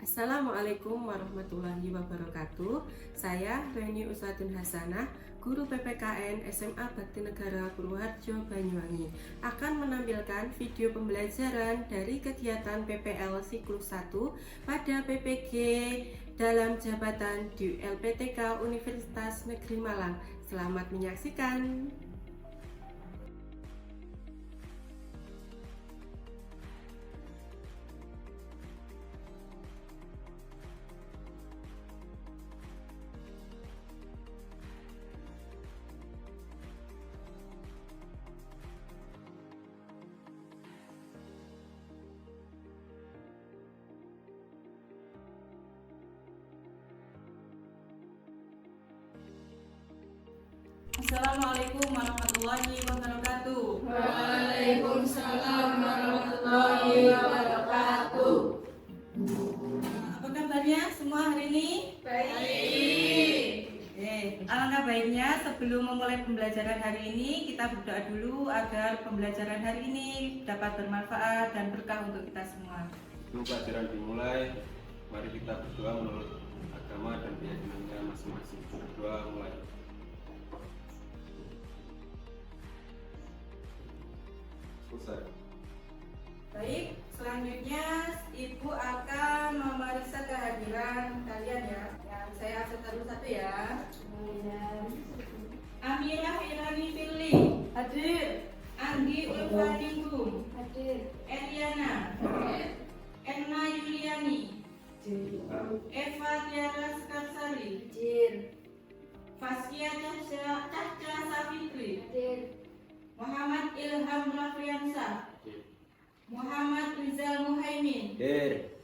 Assalamualaikum warahmatullahi wabarakatuh. Saya Reni Uswadun Hasanah, guru PPKN SMA Bakti Negara Purwoharjo, Banyuwangi, akan menampilkan video pembelajaran dari kegiatan PPL siklus 1 pada PPG dalam jabatan di LPTK Universitas Negeri Malang. Selamat menyaksikan. Assalamualaikum warahmatullahi wabarakatuh. Waalaikumsalam warahmatullahi wabarakatuh. Apa kabarnya semua hari ini? Baik. Alangkah baiknya sebelum memulai pembelajaran hari ini kita berdoa dulu agar pembelajaran hari ini dapat bermanfaat dan berkah untuk kita semua. Sebelum pelajaran dimulai, mari kita berdoa menurut agama dan keyakinannya masing-masing. Berdoa mulai. Selesai. Baik, selanjutnya Ibu akan memeriksa kehadiran kalian ya. Yang saya absen satu-satu ya. Amirah Irani Firly hadir. Anggi Ulfaningrum Hadir. Eliana Hadir. Enna Yuliani Eva Tiara Skarsari Hadir. Faskia Cahca Safitri Hadir. Muhammad Ilham Rafriansah Muhammad Rizal Muhaimin Hadir.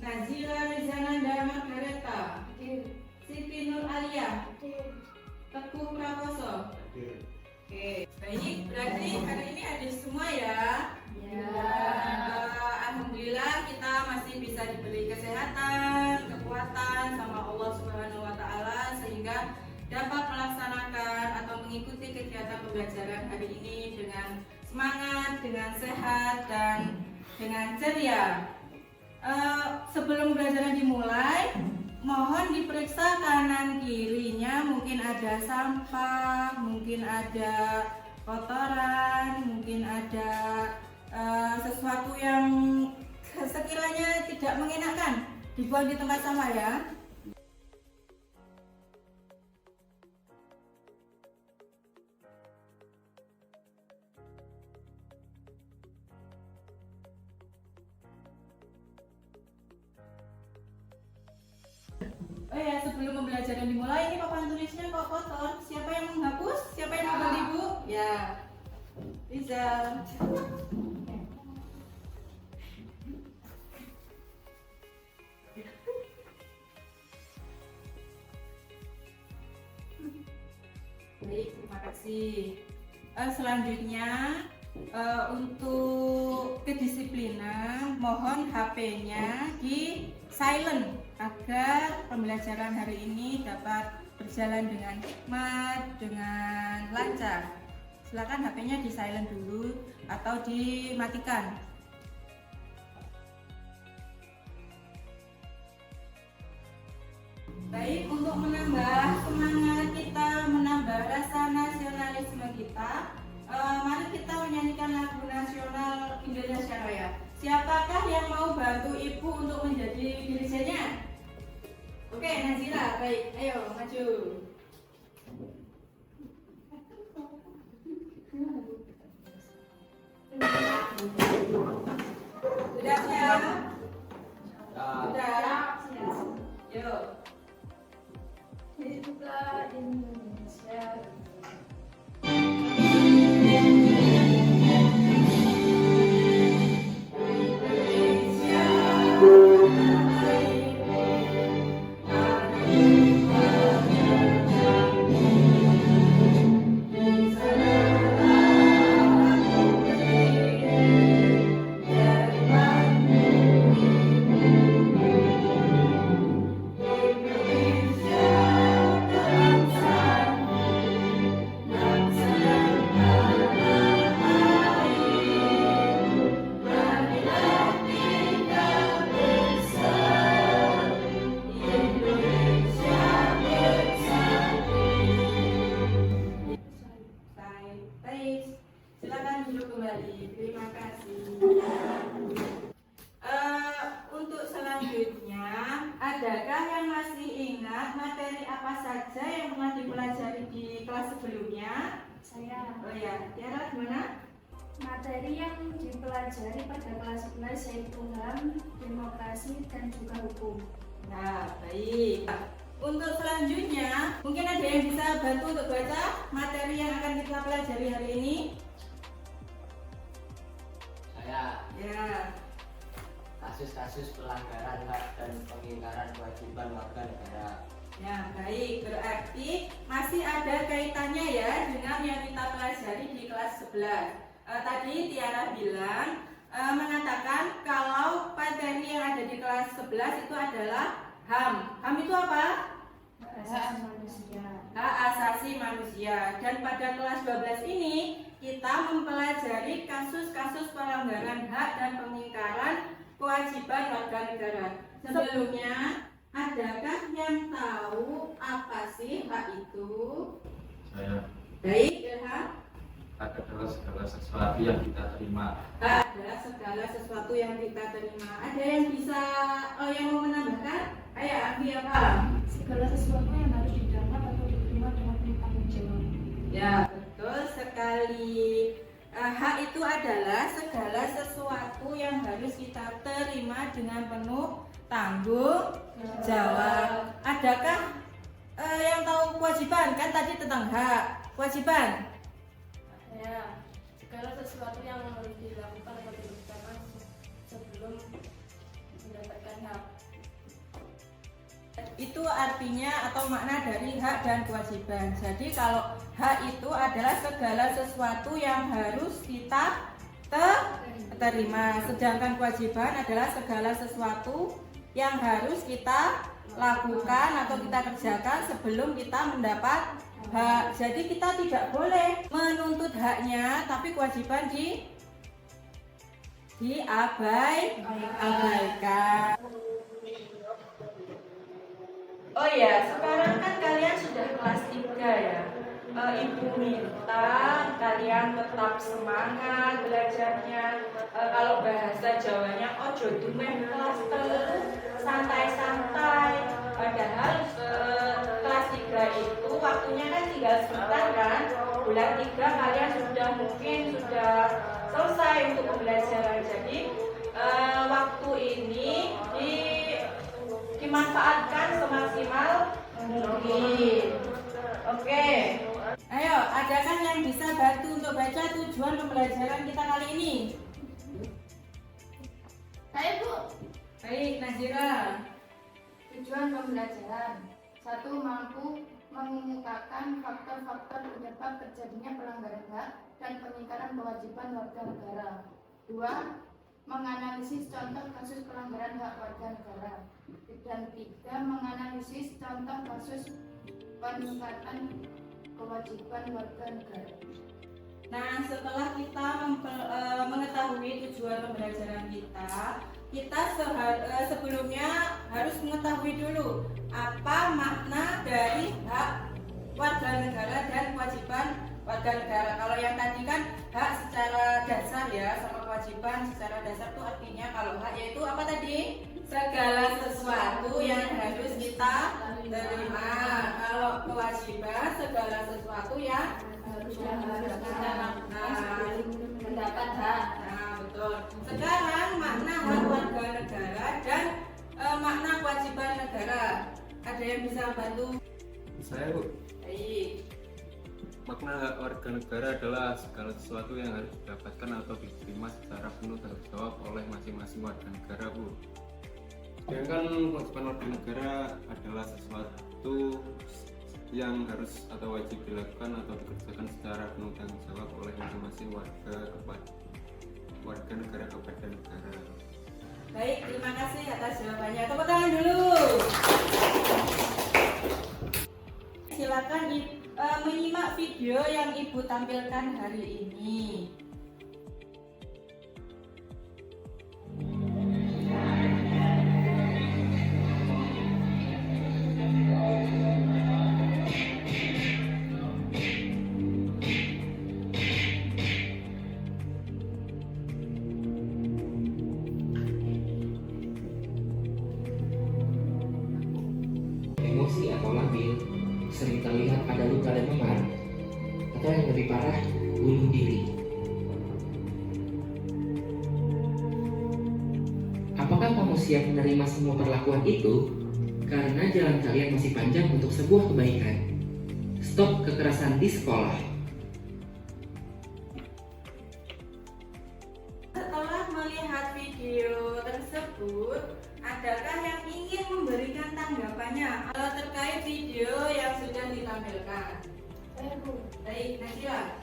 Nazira Rizananda Margareta Hadir. Siti Nur Alia Hadir. Teguh Prakoso. Hadir. Oke, baik, berarti hari ini hadir semua ya. Ya. Alhamdulillah kita masih bisa diberi kesehatan, kekuatan sama Allah Subhanahu wa taala sehingga dapat melaksanakan atau mengikuti kegiatan pembelajaran hari ini dengan semangat, dengan sehat dan dengan ceria. Sebelum pembelajaran dimulai, mohon diperiksa kanan kirinya, mungkin ada sampah, mungkin ada kotoran, mungkin ada sesuatu yang sekiranya tidak mengenakan, dibuang di tempat sampah ya. Oh ya, sebelum pembelajaran dimulai, ini papan tulisnya kok kotor. Siapa yang menghapus? Siapa yang membantu Ibu? Ya, Rizal. Baik, terima kasih. Selanjutnya untuk kedisiplinan, mohon HP-nya di silent agar pembelajaran hari ini dapat berjalan dengan hikmat, dengan lancar. Silakan HP-nya di silent dulu atau dimatikan. Baik, untuk menambah semangat kita, menambah rasa nasionalisme kita, mari kita menyanyikan lagu nasional Indonesia Raya. Siapakah yang mau bantu Ibu untuk menjadi dirijennya? Oke, Nazira, baik, ayo maju. Sudah siap? Sudah? Yuk. Hiduplah Indonesia. Indonesia. saja yang pernah dipelajari di kelas sebelumnya? Saya. Oh ya, Tiara gimana? Materi yang dipelajari pada kelas 11 yaitu HAM, demokrasi, dan juga hukum. Nah, baik. Untuk selanjutnya, mungkin ada yang bisa bantu untuk baca materi yang akan kita pelajari hari ini? Saya Ya. kasus-kasus pelanggaran hak dan pengingkaran kewajiban warga negara. Ya, baik. Berarti masih ada kaitannya ya dengan yang kita pelajari di kelas 11. Tadi Tiara bilang mengatakan kalau materi yang ada di kelas 11 itu adalah HAM. HAM itu apa? Hak asasi manusia. Hak asasi manusia. Dan pada kelas 12 ini kita mempelajari kasus-kasus pelanggaran hak dan pengingkaran kewajiban warga negara. Sebelumnya, adakah yang tahu apa sih hak itu? Saya Baik, Ilham. hak adalah segala sesuatu yang kita terima. Hak adalah segala sesuatu yang kita terima. Ada yang bisa yang mau menambahkan? Ayo, Abi apa? Segala sesuatu yang harus didapat atau diterima dengan tanggung jawab. Ya, betul sekali. Hak itu adalah segala sesuatu yang harus kita terima dengan penuh tanggung jawab. Adakah yang tahu kewajiban? Kan tadi tentang hak. Kewajiban. Ya, segala sesuatu yang harus dilakukan atau dikerjakan sebelum mendapatkan hak. Itu artinya atau makna dari hak dan kewajiban. Jadi kalau hak itu adalah segala sesuatu yang harus kita terima, sedangkan kewajiban adalah segala sesuatu yang harus kita lakukan atau kita kerjakan sebelum kita mendapat hak. Jadi kita tidak boleh menuntut haknya, tapi kewajiban diabaikan. Oh ya, sekarang kan kalian sudah kelas 3 ya. Ibu minta kalian tetap semangat belajarnya. Kalau bahasa Jawanya ojo dumeh kelas telu, santai-santai. Padahal kelas 3 itu waktunya kan tinggal sebentar kan. Bulan 3 kalian sudah selesai untuk pembelajaran. Jadi waktu ini dimanfaatkan semaksimal mungkin. Oke. Ayo, ada kan yang bisa bantu untuk baca tujuan pembelajaran kita kali ini? Saya Bu, Baik, Nazira. tujuan pembelajaran 1. Mampu mengemukakan faktor-faktor penyebab terjadinya pelanggaran hak dan pengingkaran kewajiban warga negara. 2. Menganalisis contoh kasus pelanggaran hak warga negara. Dan 3. Menganalisis contoh kasus peningkatan kewajiban warga negara. Nah, setelah kita mengetahui tujuan pembelajaran kita sebelumnya harus mengetahui dulu apa makna dari hak warga negara dan kewajiban warga negara. Kalau yang tadi kan hak secara dasar ya, sama kewajiban secara dasar itu artinya kalau hak yaitu apa tadi? Segala sesuatu yang harus kita terima. Kalau kewajiban segala sesuatu yang harus kita lakukan sebelum mendapat hak. Nah, betul. Sekarang makna hak warga negara dan makna kewajiban negara. Ada yang bisa bantu? Saya Bu, Baik. makna hak warga negara adalah segala sesuatu yang harus didapatkan atau diterima secara penuh tanggung jawab oleh masing-masing warga negara Bu. Sedangkan kewajiban warga negara adalah sesuatu yang harus atau wajib dilakukan atau dikerjakan secara penuh tanggung jawab oleh masing-masing warga negara kepada negara. Baik, terima kasih atas jawabannya. Tepuk tangan dulu. Silakan menyimak video yang Ibu tampilkan hari ini. Emosi atau labil atau yang lebih parah, bunuh diri. Apakah kamu siap menerima semua perlakuan itu? Karena jalan kalian masih panjang untuk sebuah kebaikan. Stop kekerasan di sekolah. Setelah melihat video tersebut, adakah yang ingin memberikan tanggapannya terkait video yang sudah ditampilkan? Baik, Najila.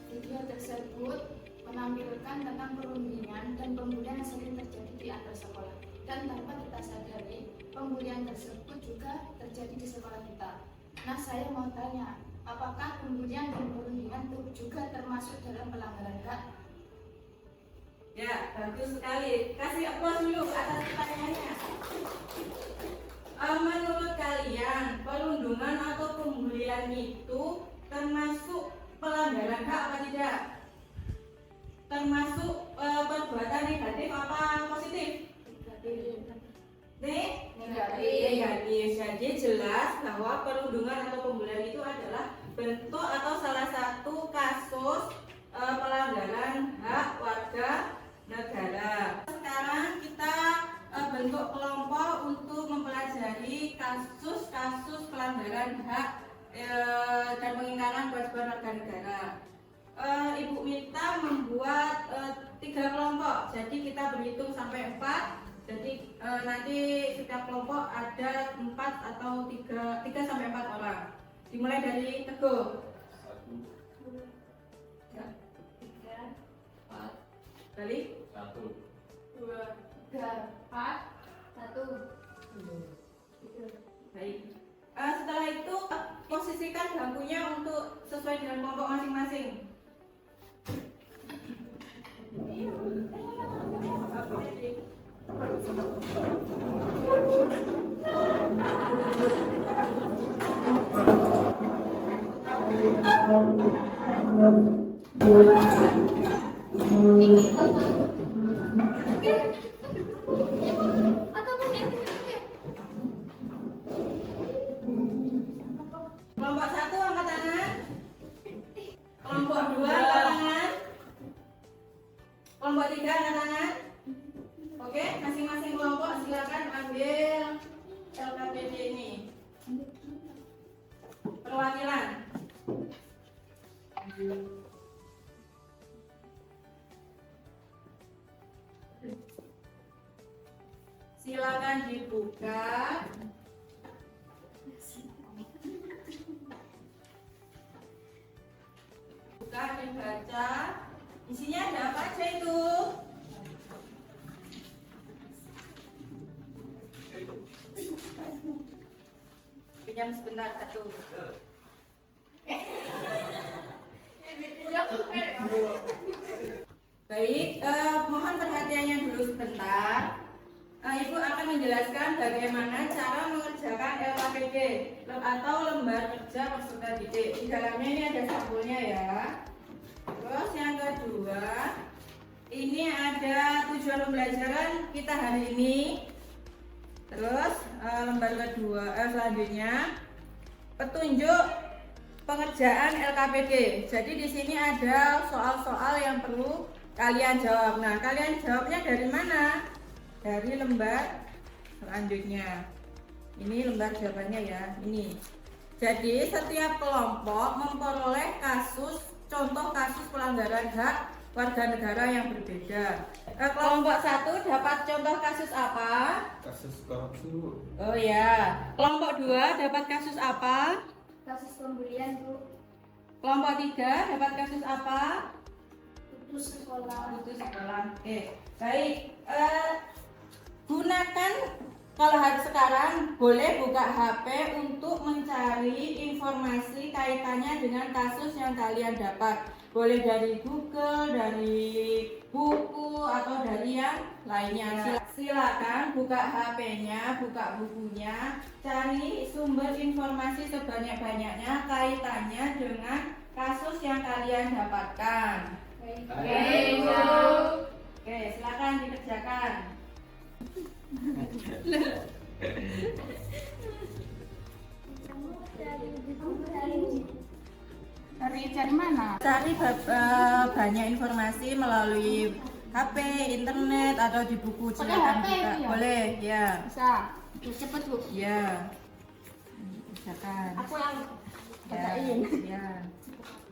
Video tersebut menampilkan tentang perundingan dan pembulian yang sering terjadi di antar sekolah. Dan tanpa kita sadari, pembulian tersebut juga terjadi di sekolah kita. Nah, saya mau tanya, apakah pembulian dan perundingan itu juga termasuk dalam pelanggaran hak? Ya, bagus sekali. Kasih aplaus dulu atas pertanyaannya. Menurut kalian, perundungan atau pembulian itu termasuk pelanggaran hak apa tidak? Termasuk perbuatan negatif apa positif? Negatif. Jadi jelas bahwa perundungan atau pembulian itu adalah bentuk atau salah satu kasus pelanggaran hak warga negara. Sekarang kita bentuk kelompok untuk mempelajari kasus-kasus pelanggaran hak dan pengingkaran kewajiban warga negara. Ibu minta membuat 3 kelompok, jadi kita berhitung sampai 4. Jadi nanti setiap kelompok ada 4 atau 3 sampai 4 orang. Dimulai dari Teguh. 3, 4, Balik. 1. 2. 3, 4, 1. Baik. Setelah itu posisikan bangkunya untuk sesuai dengan kelompok masing-masing. Kelompok 1 angkat tangan. Kelompok 2 angkat tangan. Kelompok 3 angkat tangan. Oke, masing-masing kelompok silakan ambil LKPD ini. Perwakilan. Silakan dibuka. Buka dibaca. Isinya ada apa aja itu? Pinjam sebentar satu. Baik, mohon perhatiannya dulu sebentar. Ibu akan menjelaskan bagaimana cara mengerjakan LKPD atau lembar kerja peserta didik. Di dalamnya ini ada sampulnya ya. Terus yang kedua, ini ada tujuan pembelajaran kita hari ini. Terus lembar kedua selanjutnya petunjuk pengerjaan LKPD. Jadi di sini ada soal-soal yang perlu kalian jawab. Nah, kalian jawabnya dari mana? Dari lembar selanjutnya. Ini lembar jawabannya ya. Ini. Jadi setiap kelompok memperoleh contoh kasus pelanggaran hak warga negara yang berbeda. Kelompok 1 dapat contoh kasus apa? Kasus korupsi. Oh ya. Kelompok 2 dapat kasus apa? Kasus pembulian, Bu. Kelompok 3 dapat kasus apa? Putus sekolah. Putus sekolah. Oke. Baik. Gunakan kalau hari sekarang boleh buka HP untuk mencari informasi kaitannya dengan kasus yang kalian dapat. Boleh dari Google, dari buku, atau dari yang lainnya. Silakan buka HP-nya, buka bukunya, cari sumber informasi sebanyak-banyaknya kaitannya dengan kasus yang kalian dapatkan. Oke, silakan dikerjakan. Cari mana? Cari banyak informasi melalui HP, internet, atau di buku Pakai silakan HP buka. itu ya? Boleh, ya. Bisa. Cepet Bu. Ya. Silakan. Aku yang Ya. bacain. Ya.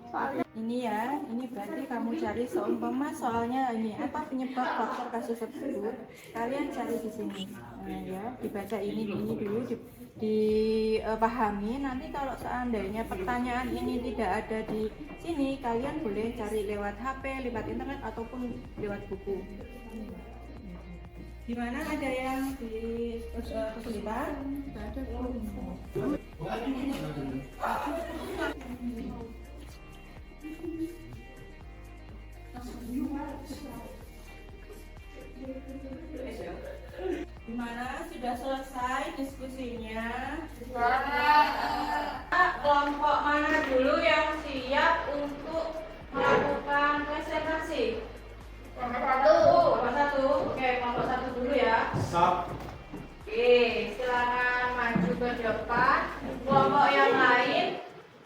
Soalnya Ini ya, ini berarti kamu cari seumpama soalnya ini apa penyebab faktor kasus tersebut, kalian cari di sini. Nah, ya, dibaca ini dulu, dipahami. Nanti kalau seandainya pertanyaan ini tidak ada di sini, kalian boleh cari lewat HP, lewat internet ataupun lewat buku. Gimana, ada yang kesulitan? Tidak ada. Gimana? Sudah selesai diskusinya? Kelompok mana dulu yang siap untuk melakukan presentasi? Kelompok satu. Oke, kelompok satu dulu ya. Oke, silakan maju ke depan. Kelompok yang lain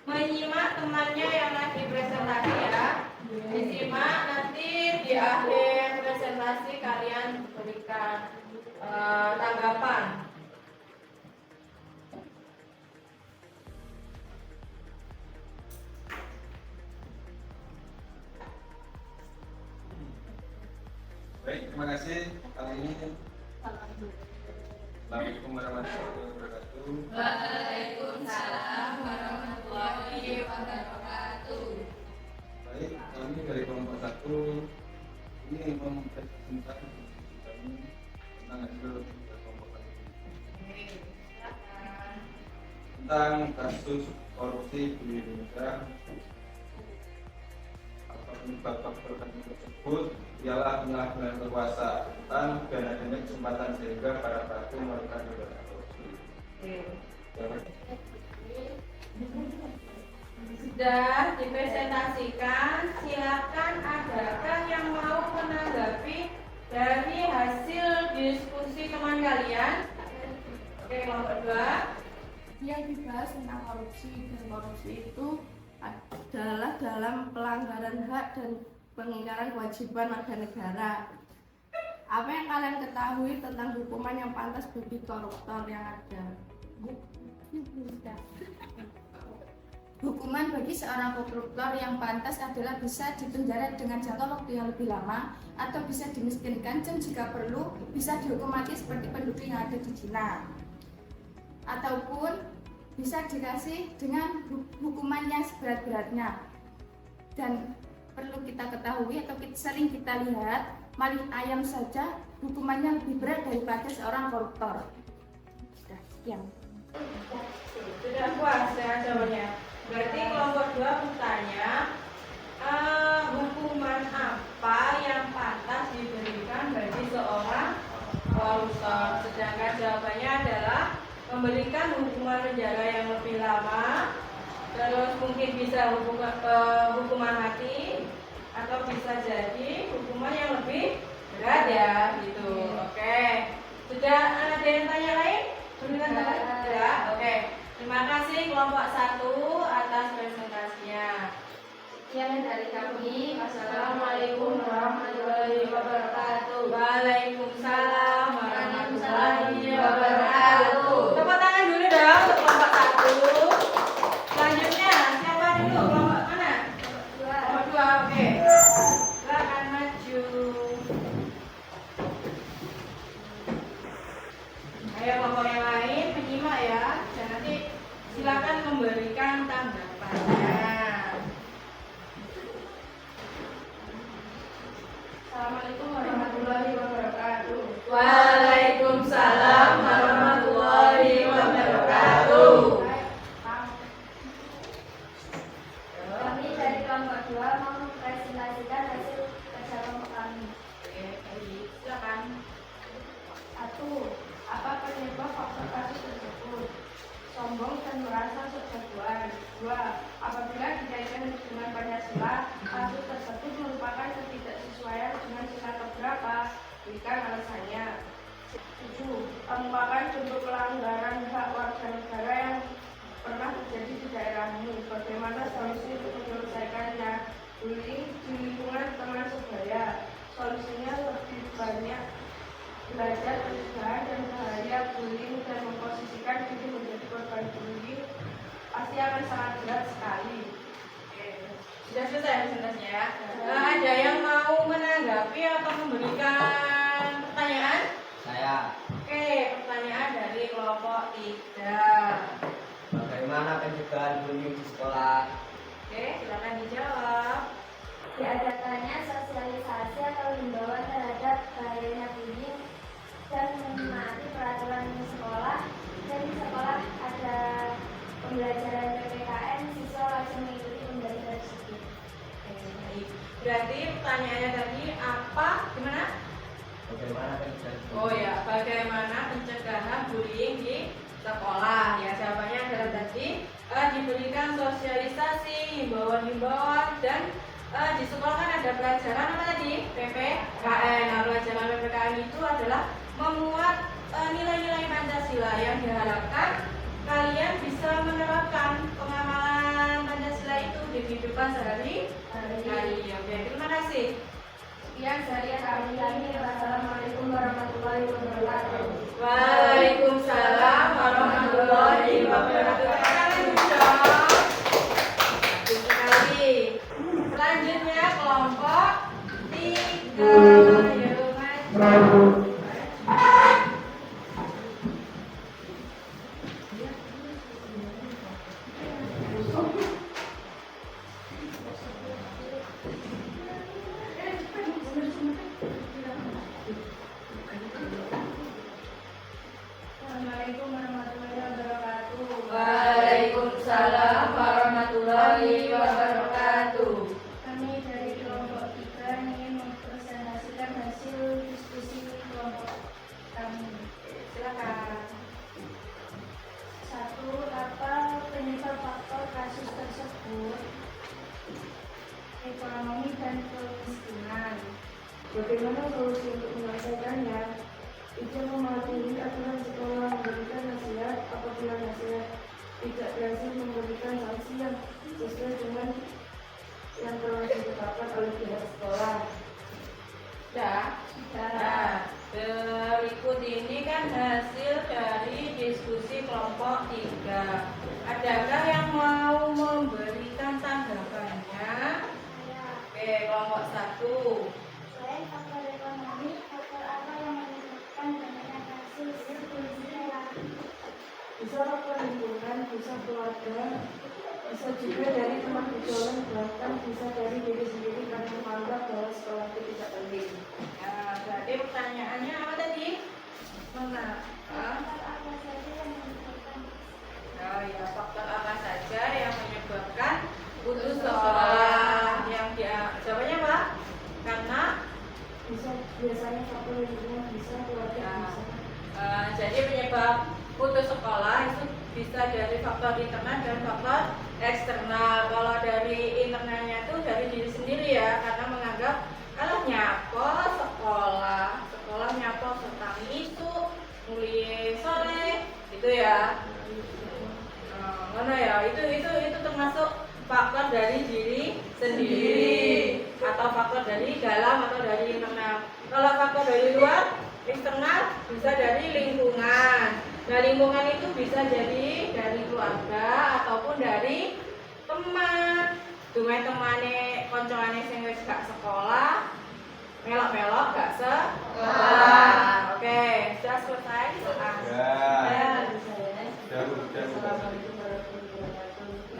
menyimak temannya yang lagi presentasi ya. Disimak, nanti di akhir presentasi kalian berikan tanggapan. Baik, terima kasih. Kali ini Assalamualaikum warahmatullahi wabarakatuh. Waalaikumsalam warahmatullahi wabarakatuh. Baik, kami dari kelompok 1 ini mempresentasikan kami tentang hasil kelompok kami tentang kasus korupsi di Indonesia. Penyebab faktor tersebut ialah penyalahgunaan kekuasaan dan adanya kesempatan sehingga para pelaku melakukan tindakan korupsi. Sudah dipresentasikan, silakan adakah yang mau menanggapi dari hasil diskusi teman kalian? Oke, kelompok 2. yang dibahas tentang korupsi, dan korupsi itu adalah dalam pelanggaran hak dan pengingkaran kewajiban warga negara. Apa yang kalian ketahui tentang hukuman yang pantas bagi koruptor yang ada? Hukuman bagi seorang koruptor yang pantas adalah bisa dipenjara dengan jangka waktu yang lebih lama, atau bisa dimiskinkan, dan jika perlu bisa dihukum mati seperti penduduk yang ada di Cina, ataupun bisa dikasih dengan hukuman yang seberat-beratnya. Dan perlu kita ketahui atau sering kita lihat, maling ayam saja hukumannya lebih berat daripada seorang koruptor. Sudah, sekian. Sudah puas ya jawabannya. Berarti kelompok 2 bertanya, hukuman apa yang pantas diberikan bagi seorang koruptor? Sedangkan jawabannya adalah memberikan hukuman penjara yang lebih lama, terus mungkin bisa hukuman mati, atau bisa jadi hukuman yang lebih berat ya, gitu. Oke, sudah ada yang tanya lain? Ya, oke. Terima kasih kelompok 1 atas presentasinya. Sekian dari kami. Assalamualaikum warahmatullahi wabarakatuh. Waalaikumsalam warahmatullahi wabarakatuh. Tepuk tangan dulu dong untuk kelompok 1. Selanjutnya siapa dulu? Kelompok mana? Kelompok 2. Oke. Silakan maju. Ayo kelompok yang lain menyimak ya. Dan nanti silakan memberikan tanggapannya. Assalamualaikum warahmatullahi wabarakatuh. Waalaikumsalam warahmatullahi wabarakatuh. Kami dari kelompok 2 mau mempresentasikan hasil kerja kelompok kami. Oke, baik. Silakan. 1. Apa penyebab faktor kasus tersebut? Sombong dan merasa sok jagoan. 2. Apabila dikaitkan dengan Pancasila, kasus tersebut merupakan ketidaksesuaian dengan sila keberapa? Berikan alasannya. 7. Merupakan bentuk pelanggaran hak warga negara yang pernah terjadi di daerahmu? Bagaimana solusi untuk menyelesaikannya? Bullying di lingkungan teman sebaya. Solusinya lebih banyak belajar pencegahan dan bahaya bullying dan memposisikan diri menjadi korban bullying pasti akan sangat berat sekali. Sudah selesai presentasinya ya. Ada yang mau menanggapi atau memberikan pertanyaan? Saya. Oke, pertanyaan dari kelompok 3. Bagaimana pencegahan bullying di sekolah? Oke, silakan dijawab. Diadakannya sosialisasi atau himbauan terhadap bahayanya bullying dan menaati peraturan sekolah. Dan di sekolah ada pembelajaran PPKN, siswa langsung mengikuti pembelajaran tersebut. Baik. Berarti pertanyaannya tadi apa? Gimana? Bagaimana pencegahan bullying? Oh ya, bagaimana pencegahan bullying di sekolah? Ya, jawabannya adalah tadi diberikan sosialisasi, himbauan-himbauan, dan di sekolah kan ada pelajaran apa tadi? PPKN. Nah, pelajaran PPKN itu adalah memuat nilai-nilai Pancasila yang diharapkan kalian bisa menerapkan pengamalan Pancasila itu di kehidupan sehari-hari. Oke, terima kasih. Sekian dari kami. Wassalamualaikum warahmatullahi wabarakatuh. Waalaikumsalam warahmatullahi wabarakatuh. Bagus sekali. Selanjutnya kelompok 3. Ayo, Mas. Assalamualaikum warahmatullahi wabarakatuh. Waalaikumsalam warahmatullahi wabarakatuh. Kami dari kelompok 3 ingin mempresentasikan hasil diskusi kelompok kami. Silakan. 1. Apa penyebab faktor kasus tersebut? Ekonomi dan kemiskinan. Bagaimana solusi untuk menyelesaikannya? Tidak mematuhi aturan sekolah, memberikan nasihat apabila nasihat tidak berhasil, memberikan sanksi yang sesuai dengan yang telah ditetapkan oleh pihak sekolah. Nah, berikut ini kan hasil dari diskusi kelompok 3. Adakah yang mau memberikan tanggapannya? Oke, kelompok 1. Selain faktor ekonomi, faktor apa yang menyebabkan banyaknya kasus bullying? Bisa faktor lingkungan, bisa keluarga, bisa juga dari teman berjalan, bahkan bisa dari diri sendiri karena menganggap bahwa sekolah itu tidak penting. Nah, berarti pertanyaannya apa tadi? Mengapa? Faktor apa saja yang menyebabkan? Oh ya, faktor apa saja yang menyebabkan putus sekolah? Yang jawabannya apa? Karena Bisa biasanya faktor lingkungan, bisa keluarga, bisa. Jadi penyebab putus sekolah itu bisa dari faktor internal dan faktor eksternal. Kalau dari internalnya itu dari diri sendiri ya, karena menganggap kalau nyapo sekolah nyapo setang itu mulai sore gitu ya. Mana ya? Itu termasuk faktor dari diri sendiri atau faktor dari dalam atau dari internal. Kalau faktor dari luar eksternal bisa dari lingkungan. Nah, lingkungan itu bisa jadi dari keluarga ataupun dari teman. Dumeh temane koncone sing wis gak sekolah, melok-melok gak sekolah. Oke, sudah selesai.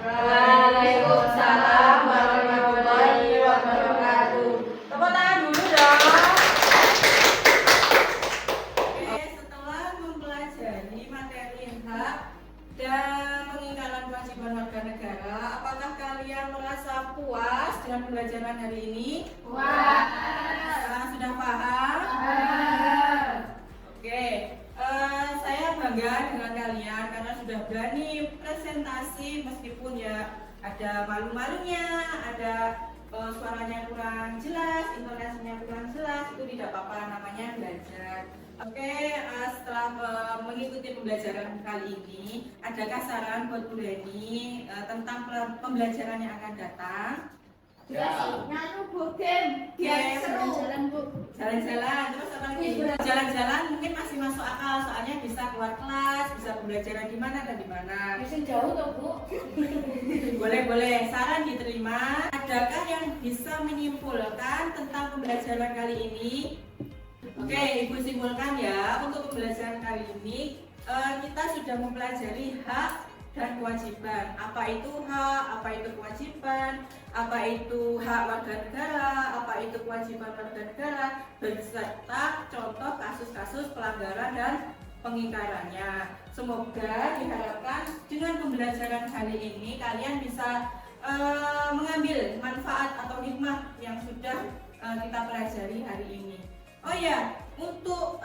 Waalaikumsalam warahmatullahi wabarakatuh. Tepuk tangan dulu dong. Oke, setelah mempelajari materi hak dan pengingkaran kewajiban warga negara, apakah kalian merasa puas dengan pembelajaran hari ini? Puas. Sudah paham? Oke. Saya bangga dengan kalian karena sudah berani presentasi meskipun ya ada malu-malunya, ada suaranya kurang jelas, intonasinya kurang jelas, itu tidak apa-apa, namanya belajar. Oke, setelah mengikuti pembelajaran kali ini, adakah saran buat Bu Reni tentang pembelajaran yang akan datang? Nganu Bu, game seru. Jalan Bu. Jalan-jalan, terus apa lagi? Jalan-jalan mungkin masih masuk akal, soalnya bisa keluar kelas, bisa pembelajaran di mana dan di mana. Bisa jauh tuh Bu. Boleh, saran diterima. Adakah yang bisa menyimpulkan tentang pembelajaran kali ini? Oke, Ibu simpulkan ya. Untuk pembelajaran kali ini kita sudah mempelajari hak dan kewajiban. Apa itu hak, apa itu kewajiban, apa itu hak warga negara, apa itu kewajiban warga negara, beserta contoh kasus-kasus pelanggaran dan pengingkarannya. Semoga diharapkan dengan pembelajaran kali ini kalian bisa mengambil manfaat atau hikmah yang sudah kita pelajari hari ini. Oh ya, untuk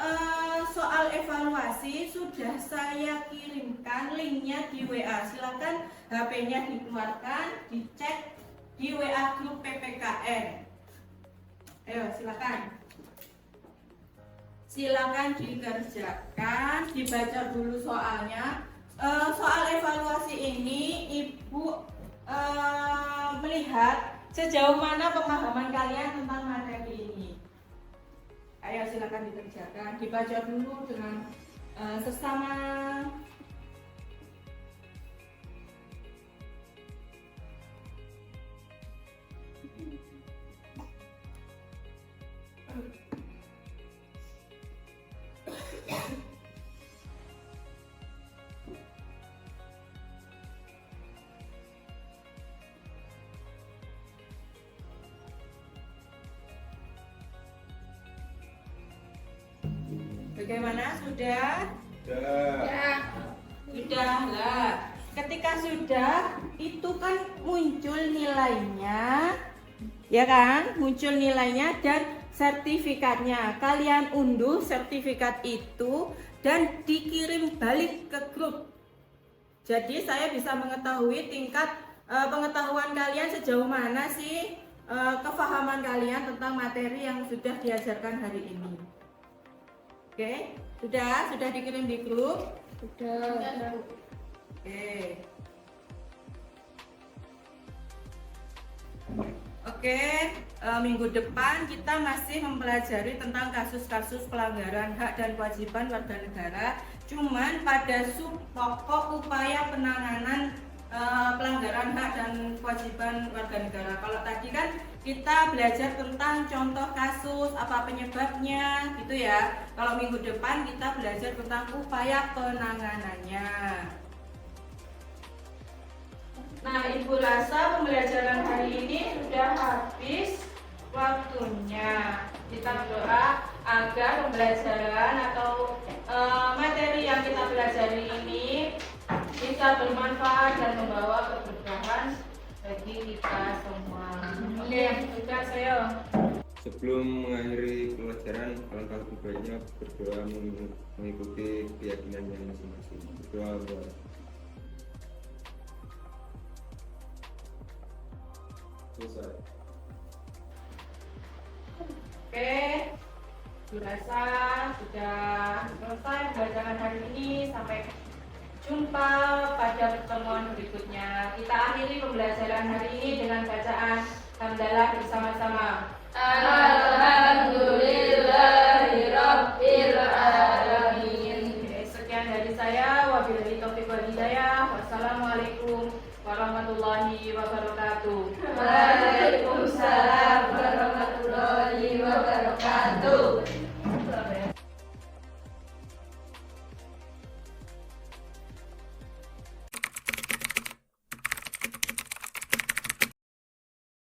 soal evaluasi sudah saya kirimkan linknya di WA. Silakan HP-nya dikeluarkan, dicek di WA grup PPKN. Ayo, silakan dikerjakan, dibaca dulu soalnya. Soal evaluasi ini Ibu melihat sejauh mana pemahaman kalian tentang materi ini. Ayo silakan dikerjakan, dibaca dulu dengan sesama. Bagaimana? Sudah? Sudah lah. Ketika sudah, itu kan muncul nilainya, ya kan? Muncul nilainya dan sertifikatnya. Kalian unduh sertifikat itu dan dikirim balik ke grup. Jadi saya bisa mengetahui tingkat pengetahuan kalian sejauh mana sih, kefahaman kalian tentang materi yang sudah diajarkan hari ini. Oke, sudah dikirim di grup? Sudah. Oke, minggu depan kita masih mempelajari tentang kasus-kasus pelanggaran hak dan kewajiban warga negara. Cuman pada sub pokok upaya penanganan pelanggaran hak dan kewajiban warga negara. Kalau tadi kan kita belajar tentang contoh kasus, apa penyebabnya gitu ya. Kalau minggu depan kita belajar tentang upaya penanganannya. Nah, Ibu rasa pembelajaran hari ini sudah habis waktunya. Kita berdoa agar pembelajaran atau materi yang kita pelajari ini bisa bermanfaat dan membawa keberkahan bagi kita semua. Oke, yang sudah saya. Sebelum mengakhiri pelajaran, alangkah lebih baiknya berdoa mengikuti keyakinannya masing-masing. Berdoa buat selesai. Oke, dirasa sudah selesai pembelajaran hari ini. Sampai jumpa pada pertemuan berikutnya. Kita akhiri pembelajaran hari ini dengan bacaan hamdalah bersama-sama.